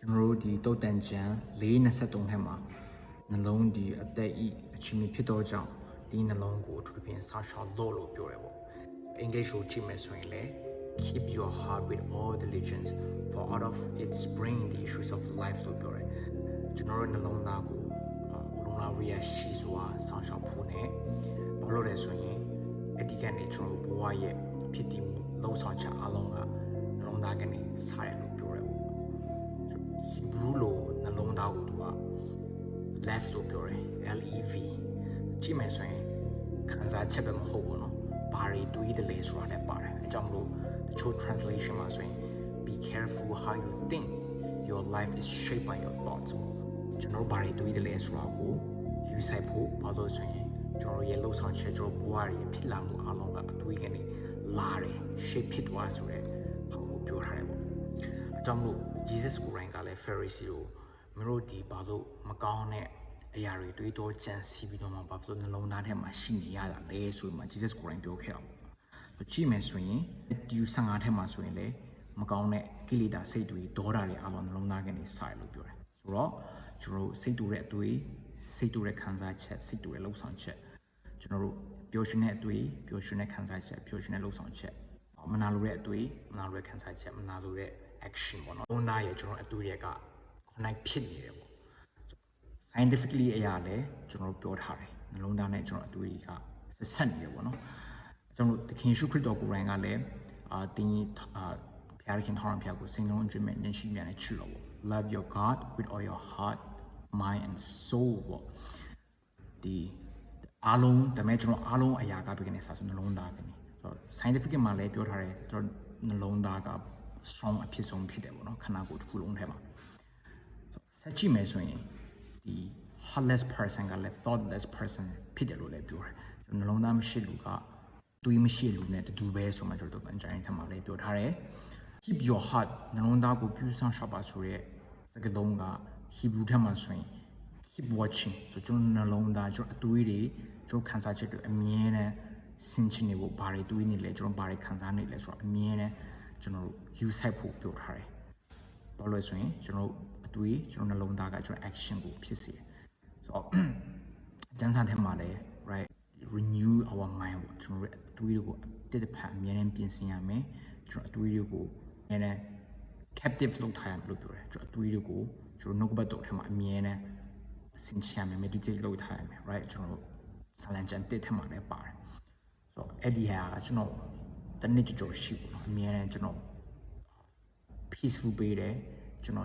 ကျွန်တော်တို့ဒီတုတ်တန်ချံ423ထဲမှာနှလုံးဒီအသက်ဤအချင်းမဖြစ်တော့ကြောင့်ဒီနှလုံးကိုအထူးသဖြင့်စာရှောက်လို့ပြောတယ်ပေါ့အင်္ဂလိပ်လိုကြည့်မယ်ဆိုရင်လည်း keep your heart with all diligence for out of its spring the issues of life လို့ပြောတယ်ကျွန်တော်တို့နှလုံးသားကိုလုံလောက်ရရှိစွာစာရှောက်ဖို့နဲ့ဘာလို့လဲဆိုရင်အဒီကနေကျွန်တော်တို့ဘဝရဲ့ဖြစ်တည်မှုလုံဆောင်ချက်အလုံးကနှလုံးသားကနေစားရလို့ပြောတယ်ပေါ့Hebrew လိုနှလုံးသားကိုသူက left လို့ပြောတယ် LEV ကြည့်မယ်ဆိုရင်ခံစားချက်ပဲမဟုတ်ဘူးเนาะဘာတွေတွေးတယ်လဲဆိုတာလည်းပါတယ်အဲကြောင့်မလို့တချို့ translation မှာဆိုရင် be careful how you think your life is shaped by your thoughts ကျွန်တော်ဘာတွေတွေးတယ်လဲဆိုတာကိုယူဆိုင်ဖို့ဘာလို့ဆိုရင်ကျွန်တော်ရဲ့လှုပ်ဆောင်ချက်ကျွန်တော်ဘဝတွေဖြစ်လာမှုအလုံးကအတွေးကနေလာတယ် shape ဖြစ်သွားဆိုတဲ့ဘာကိုပြောထားတယ်ပေါ့အဲကြောင့်မလို့ Jesus ကိုယ်တိုင်ကလည်း Pharisee ကိုမတို့ဒီဘာလို့မကောင်းတဲ့အရာတွေတွေးတော့ကြံစီပြီးတော့မှဘာလို့နှလုံးသားထဲမှာရှိနေရတာလဲဆိုမှ Jesus ကိုယ်တိုင်ပြောခဲ့တာပေါ့ကြည့်မယ်ဆိုရင်ဒီ15ထဲမှာဆိုရင်လေမကောင်းတဲ့ကိလေသာစိတ်တွေဒေါသတွေအလုံးနှလုံးသားကနေစာရလို့ပြောတယ်ဆိုတော့ကျွန်တော်တို့စိတ်တူတဲ့အတွေးစိတ်တူတဲ့ခံစားချက်စိတ်တူတဲ့လှုပ်ဆောင်ချက်ကျွန်တော်တို့ပျော်ရွှင်တဲ့အတွေးပျော်ရွှင်တဲ့ခံစားချက်ပျော်ရွှင်တဲ့လှုပ်ဆောင်ချက်မနာလိုတဲ့အတွေးမနာလိုတဲ့ခံစားချက်မနာလိုတဲ့ action ပေါ့နော်နှလုံးသားရဲ့ကျွန်တော်အတွေးတွေက connect ဖြစ်နေတယ်ပေါ့ scientifically အရာလည်းကျွန်တော်ပြောထားတယ်နှလုံးသားနဲ့ကျွန်တော်အတွေးတွေကဆက်နေတယ်ပေါ့နော်ကျွန်တော်သခင်ယေရှုခရစ်တော်ကိုယ်တိုင်ကလည်းတင်းဘုရားခင်ထောင်းတော်ဘုရားကိုစိတ်လုံးအကျွမ်းမဲ့ဉာဏ်ရှိမြတ်နဲ့ချစ်လို့ပေါ့ love your God with all your heart mind and soul ပေါ့ဒီအားလုံးဒါပေမဲ့ကျွန်တော်အားလုံးအရာကဘယ်ကနေစဆိုနှလုံးသားကနေဆိုတော့ scientific မှာလည်းပြောထားတယ်ကျွန်တော်နှလုံးသားက strong အဖြစ်ဆုံးဖြစ်တယ်ပေါ့နော်ခန္ဓာကိုယ်တစ်ခုလုံးထဲမှာဆက်ကြည့်မယ်ဆိုရင်ဒီ heartless person ကလည်း thoughtless person ဖြစ်တယ်လို့လည်းပြောတယ်ကျွန်တော်နှလုံးသားမရှိလူကတွေးမရှိလူနဲ့တူပဲဆိုမှကျွန်တော်တို့အကြိုင်းထဲမှာလည်းပြောထားတယ် keep your heart နှလုံးသားကိုပြုစုရှောက်ပါဆိုရဲစကားလုံးက Hebrew ထဲမှာဆိုရင် keep watching ဆိုကျွန်တော်နှလုံးသားကျွန်တော်အတွေးတွေကျွန်တော်ခံစားချက်တွေအမြဲတမ်းဆင်ခြင်နေဖို့ဘာတွေတွေးနေလဲကျွန်တော်ဘာတွေခံစားနေလဲဆိုတော့အမြဲတမ်းကျွန်တော်တို့ use ဆိုင်ဖို့ပြောထားတယ်ဘာလို့လဲဆိုရင်ကျွန်တော်အတွေးကျွန်တော်နှလုံးသားကကျွန်တော် action ကိုဖြစ်စေတယ်ဆိုတော့ကျန်းစာထဲမှာလည်း right renew our mind ပေါ့ကျွန်တော်အတွေးတွေကိုတစ်တစ်ဖက်အမြဲတမ်းပြင်ဆင်ရမယ်ကျွန်တော်အတွေးတွေကိုအမြဲတမ်း captive လုပ်ထားရမယ်လို့ပြောတယ်ကျွန်တော်အတွေးတွေကိုကျွန်တော်နှုတ်ကပတ်တော်ထဲမှာအမြဲတမ်းဆင်ခြင်ရမယ် meditate လုပ်ထားရမယ် right ကျွန်တော်ဆလန်ကျန်တစ်ထဲမှာလည်းပါတယ်ဆိုတော့အဲ့ဒီဟာကကျွန်တော်တနစ်ကြော်ရှိပေါ့နော်အမြဲတမ်းကျွန်တော် peaceful ပေးတယ်ကျွန်တော်